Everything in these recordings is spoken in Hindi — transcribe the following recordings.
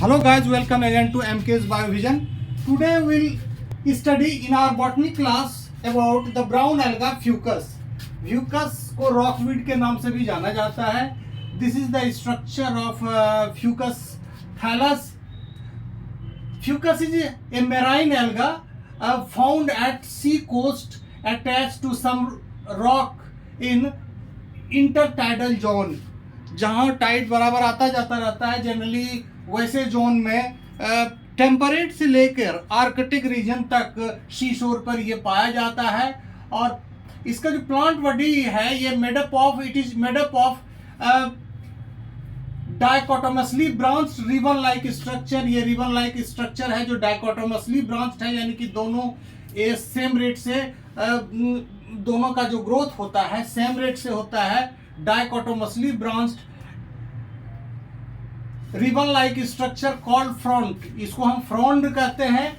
Hello guys, welcome again to MK's BioVision. Today we'll study in our botany class about the brown alga fucus. Fucus को rockweed के नाम से भी जाना जाता है. This is the structure of fucus thallus. Fucus is a marine alga found at sea coast attached to some rock in intertidal zone. जहाँ टाइड बराबर आता जाता रहता है जनरली वैसे जोन में टेम्परेट से लेकर आर्कटिक रीजन तक सी शोर पर ये पाया जाता है. और इसका जो प्लांट बॉडी है ये it is made up of dichotomously branched ribbon like structure. ये रिबन लाइक स्ट्रक्चर है जो डाइकोटोमसली ब्रांच्ड है, यानी कि दोनों सेम रेट से दोनों का जो ग्रोथ होता है सेम रेट से होता है. Dichotomously branched ribbon like structure called front, इसको हम फ्रॉन्ड कहते हैं.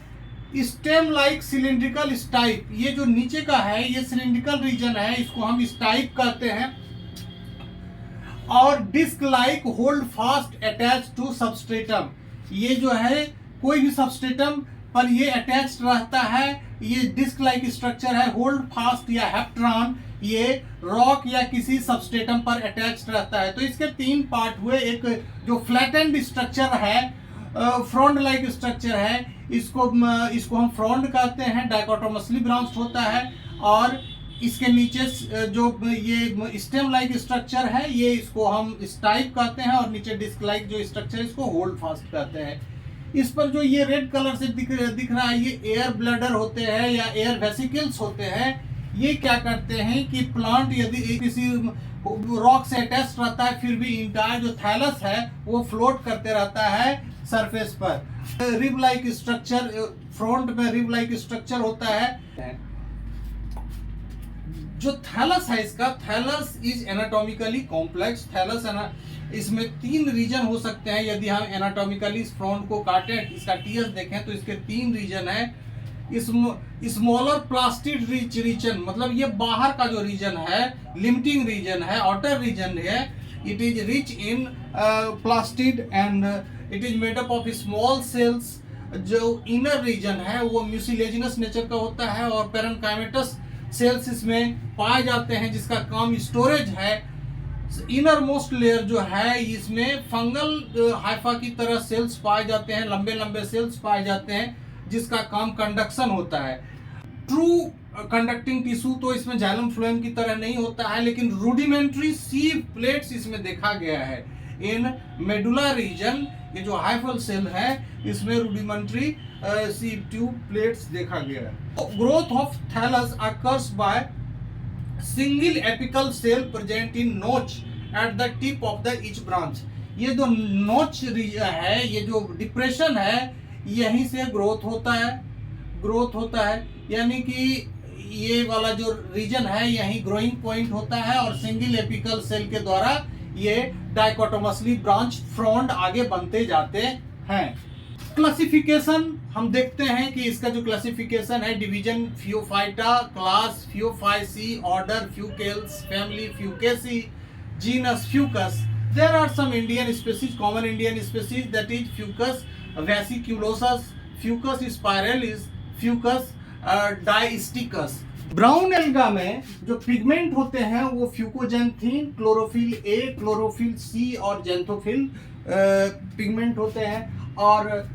स्टेम लाइक सिलिंड्रिकल स्टाइप, ये जो नीचे का है ये सिलिंड्रिकल रीजन है, इसको हम स्टाइप कहते हैं. और disc like holdfast attach to substratum, ये जो है कोई भी सबस्ट्रेटम पर ये अटैच रहता है. ये डिस्क लाइक स्ट्रक्चर है. होल्ड फास्ट या हेप्ट्रॉन ये रॉक या किसी सबस्ट्रेटम पर अटैच रहता है. तो इसके तीन पार्ट हुए. एक जो फ्लैटेंड स्ट्रक्चर है फ्रॉन्ड लाइक स्ट्रक्चर है, इसको हम फ्रॉन्ड कहते हैं. डाइकोटोमसली ब्रांच्ड होता है. और इसके नीचे जो ये स्टेम लाइक स्ट्रक्चर है ये इसको हम स्टाइप कहते हैं. और नीचे डिस्क लाइक जो स्ट्रक्चर है इसको होल्ड फास्ट कहते हैं. इस पर जो ये रेड कलर से दिख रहा है ये एयर ब्लैडर होते हैं या एयर वेसिकल्स होते हैं. ये क्या करते हैं कि प्लांट यदि किसी रॉक से अटैच रहता है फिर भी इंटायर जो थैलस है वो फ्लोट करते रहता है सरफेस पर. रिब लाइक स्ट्रक्चर फ्रंट में रिब लाइक स्ट्रक्चर होता है. जो थैलस है इसका thallus is anatomically complex. Thallus इसमें तीन रीजन हो सकते हैं. यदि हम एनाटॉमिकली इस फ्रंट को काटें इसका टीएस देखें तो इसके तीन रीजन है. स्मॉलर प्लास्टिड रिच रीजन, मतलब ये बाहर का जो रीजन है लिमिटिंग रीजन है, आउटर रीजन है. It is rich in plastid and it is made up of small cells. जो इनर रीजन है वो म्यूसिलेजिनस नेचर का होता है और पेरेन्काइमेटस सेल्स इसमें पाए जाते हैं जिसका काम स्टोरेज है. इनर मोस्ट लेयर जो है इसमें फंगल हाइफा की तरह सेल्स पाए जाते हैं, लंबे लंबे सेल्स पाए जाते हैं जिसका काम कंडक्शन होता है. ट्रू कंडक्टिंग टिश्यू तो इसमें जाइलम फ्लोएम की तरह नहीं होता है, लेकिन रूडिमेंट्री सीव प्लेट्स इसमें देखा गया है. इन मेडुला रीजन ये जो हाइफल सेल है इसमें रूडिमेंट्री सीव ट्यूब प्लेट्स देखा गया है. Growth of thallus occurs by single apical cell present in notch at the tip of the each branch. ये जो नोच है ये जो डिप्रेशन है यहीं से ग्रोथ होता है. यानी कि ये वाला जो रीजन है यहीं ग्रोइंग पॉइंट होता है और सिंगल एपिकल सेल के द्वारा ये डाइकोटोमसली ब्रांच फ्रॉन्ड आगे बनते जाते हैं. क्लासिफिकेशन हम देखते हैं कि इसका जो क्लासिफिकेशन है division phaeophyta, class phaeophyceae, order fucales, family fucaceae, genus fucus. There are some Indian species, common Indian species that is fucus vesiculosus, fucus spiralis, fucus distichus. Brown alga में जो पिगमेंट होते हैं वो फ्यूकोजेंथीन, क्लोरोफिल ए, क्लोरोफिल सी और जेंथोफिल पिगमेंट होते हैं. और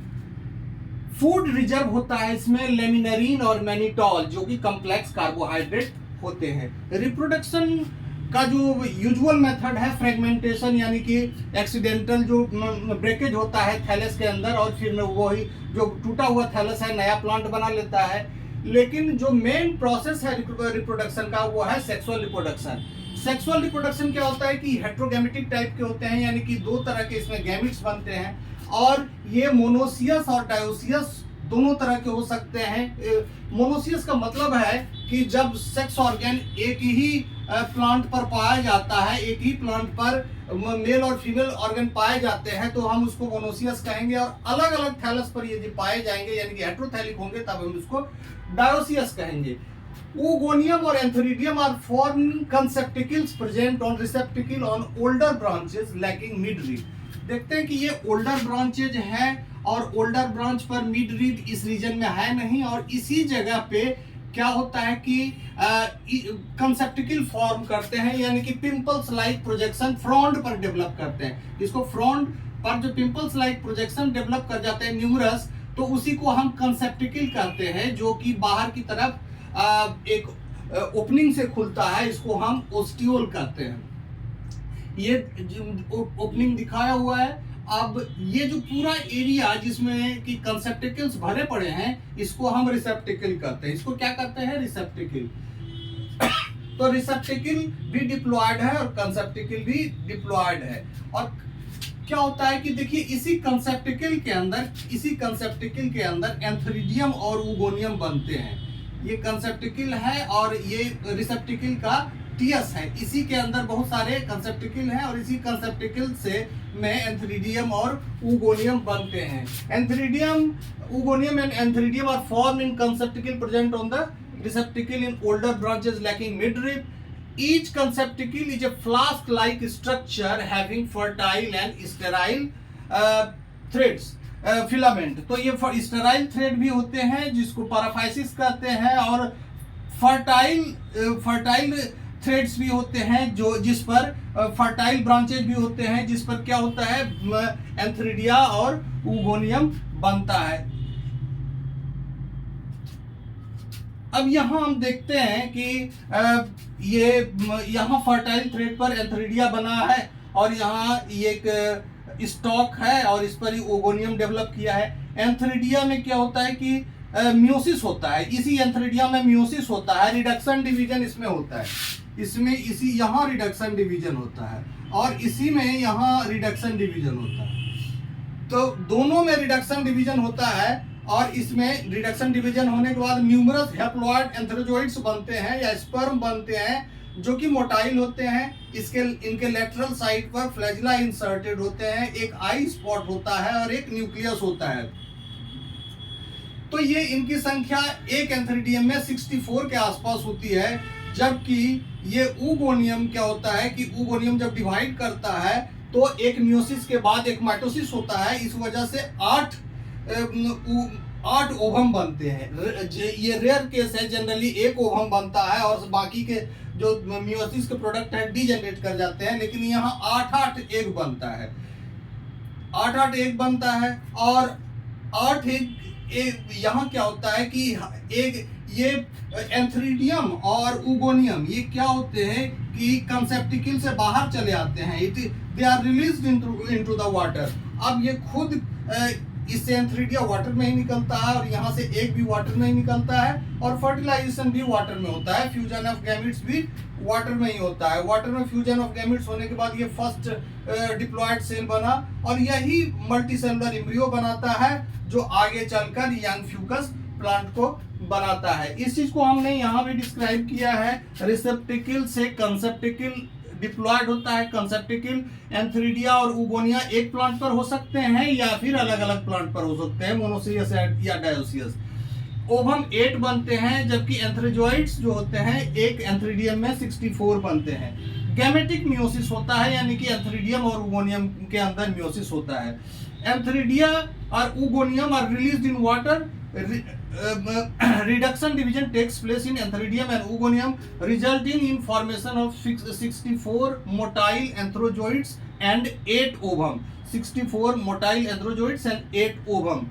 फूड रिजर्व होता है इसमें लेमिनरीन और मैनिटॉल जो कि कॉम्प्लेक्स कार्बोहाइड्रेट होते हैं. रिप्रोडक्शन का जो यूजुअल मेथड है फ्रेगमेंटेशन, यानी कि एक्सीडेंटल जो ब्रेकेज होता है थैलस के अंदर और फिर वही जो टूटा हुआ थैलस है नया प्लांट बना लेता है. लेकिन जो मेन प्रोसेस है रिप्रोडक्शन का वो है सेक्सुअल रिप्रोडक्शन. सेक्सुअल रिप्रोडक्शन क्या होता है कि हेट्रोगैमेटिक टाइप के होते हैं, यानी कि दो तरह के इसमें गैमेट्स बनते हैं. और ये मोनोसियस और डायोसियस दोनों तरह के हो सकते हैं. मोनोसियस का मतलब है कि जब सेक्स ऑर्गन एक ही प्लांट पर पाया जाता है, एक ही प्लांट पर मेल और फीमेल ऑर्गन पाए जाते हैं तो हम उसको मोनोसियस कहेंगे. और अलग अलग थैलस पर यदि पाए जाएंगे यानी कि हेट्रोथैलिक होंगे तब हम उसको डायोसियस कहेंगे. ओगोनियम और antheridium are form conceptacles present on receptacle on older branches lacking midrib. देखते हैं कि ये ओल्डर ब्रांचेज है और ओल्डर ब्रांच पर मिड रिब इस रीजन में है नहीं, और इसी जगह पे क्या होता है कि कंसेप्टिकल फॉर्म करते हैं, यानी कि पिंपल्स लाइक प्रोजेक्शन फ्रंट पर डेवलप करते हैं। इसको फ्रंट पर जो पिंपल्स लाइक प्रोजेक्शन डेवलप कर जाते हैं न्यूमरस, तो उसी को हम कंसेप्टिकल कहते हैं, जो कि बाहर की तरफ एक ओपनिंग से खुलता है, इसको हम ओस्टियोल कहते हैं। ये ओपनिंग दिखाया हुआ है। अब ये जो पूरा एरिया जिसमें कि कंसेप्टिकल्स भरे पड़े हैं, इसको हम रिसेप्टिकल कहते हैं। इसको क्या कहते हैं? रिसेप्टिकल। तो रिसेप्टिकल भी डिप्लॉयड है और कंसेप्टिकल भी डिप्लॉयड है। और क्या होता है कि देखिए इसी कंसेप्टिकल के अंदर एंथ्रीडियम और ऊगोनियम बनते हैं। ये कंसेप्टिकल है और ये रिसेप्टिकल का टीएस है। इसी के अंदर बहुत सारे कंसेप्टिकल हैं और इसी कंसेप्टिकल से में एंथ्रीडियम और ऊगोनियम बनते हैं। Antheridium, oogonium and antheridium are form in conceptacle present on the receptacle in older branches lacking midrib. Each conceptacle is a flask-like structure having fertile and sterile threads, filament. तो ये sterile thread भी होते हैं जिसको पैराफाइसिस कहते हैं, और फर्टाइल थ्रेड्स भी होते हैं जो जिस पर फर्टाइल ब्रांचेज भी होते हैं, जिस पर क्या होता है? एंथ्रीडिया और ऊगोनियम बनता है। अब यहाँ हम देखते हैं कि ये यहाँ फर्टाइल थ्रेड पर एंथ्रीडिया बना है और यहाँ ये एक स्टॉक है और इस पर ही ओगोनियम डेवलप किया है। एंथ्रीडिया में क्या होता है कि म्योसिस होता है। इसी एंथ्रीडिया में म्योसिस होता है, रिडक्शन डिवीजन इसमें होता है। इसमें इसी यहाँ रिडक्शन डिवीजन होता है और इसी में यहाँ रिडक्शन डिवीजन होता है। तो दोनों में रिडक्शन डिवीजन होता है और इसमें रिडक्शन डिवीजन होने के बाद न्यूमरस हैप्लॉइड एंथ्रोजोइड्स बनते हैं या स्पर्म बनते हैं, जो कि मोटाइल होते हैं। इनके लेटरल साइड पर फ्लैजिला इंसर्टेड होते हैं, एक आई स्पॉट होता है और एक न्यूक्लियस होता है। तो ये इनकी संख्या एक एंथ्रीडियम में 64 के आसपास होती है, जबकि ये ऊगोनियम क्या होता है कि ऊगोनियम जब डिवाइड करता है तो एक म्योसिस के बाद एक माइटोसिस होता है। इस वजह से 8 ओवम बनते हैं। ये रेयर केस है, जनरली एक ओवम बनता है और बाकी के जो म्योसिस के प्रोडक्ट है डीजेनरेट कर जाते हैं, लेकिन यहाँ 8 एग बनता है। 8 एग बनता है और 8 एग यहाँ क्या होता है कि एक ये एंथ्रीडियम और ऊगोनियम ये क्या होते हैं कि कंसेप्टिकल से बाहर चले आते हैं। They are released into the water. अब ये खुद इससे एंथ्रीडिया वाटर में ही निकलता है और यहाँ से एक भी वाटर में ही निकलता है और फर्टिलाइजेशन भी वाटर में होता है। फ्यूजन ऑफ गैमेट्स भी वाटर में ही होता है। वाटर में फ्यूजन ऑफ गैमेट्स होने के बाद ये फर्स्ट डिप्लॉयड सेल बना और यही मल्टीसेलुलर एम्ब्रियो बनाता है जो आगे चलकर यंग फ्यूकस प्लांट को बनाता है। इस चीज को हमने यहाँ भी डिस्क्राइब किया है। रिसेप्टिकल से कंसेप्टिकल डिप्लॉयड होता है। कंसेप्टिकल एंथ्रीडिया और ऊगोनिया एक प्लांट पर हो सकते हैं या फिर अलग अलग प्लांट पर हो सकते हैं, मोनोसियस या डायोसियस। ओवम 8 बनते हैं, जबकि एंथ्रोजोइड्स जो होते हैं एक एंथ्रीडियम में 64 बनते हैं। गैमेटिक म्योसिस होता है, यानी कि एंथ्रीडियम और ऊगोनियम के अंदर म्योसिस होता है। एंथ्रीडिया और oogonium are released in water. Reduction division takes place in Antheridium and Oogonium, resulting in formation of 64 motile anthrozoids and 8 ovum. 64 motile anthrozoids and 8 ovum.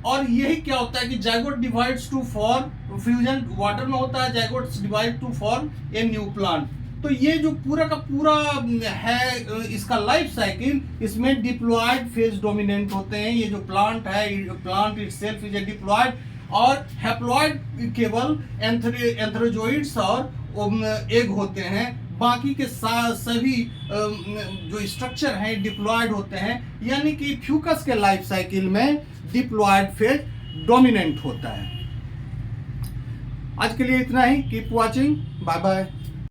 और यही क्या होता है कि zygote divides to form, fusion water में होता है, zygotes divide to form a new plant. तो ये जो पूरा का पूरा है इसका लाइफ साइकिल, इसमें डिप्लॉयड फेज डोमिनेंट होते हैं। ये जो प्लांट है, plant itself is a diploid और हैप्लॉयड केवल एंथ्रोजोइड्स और एग होते हैं। बाकी के सभी जो स्ट्रक्चर हैं डिप्लॉयड होते हैं, यानी कि फ्यूकस के लाइफ साइकिल में डिप्लॉयड फेज डोमिनेंट होता है। आज के लिए इतना ही। Keep watching, bye bye.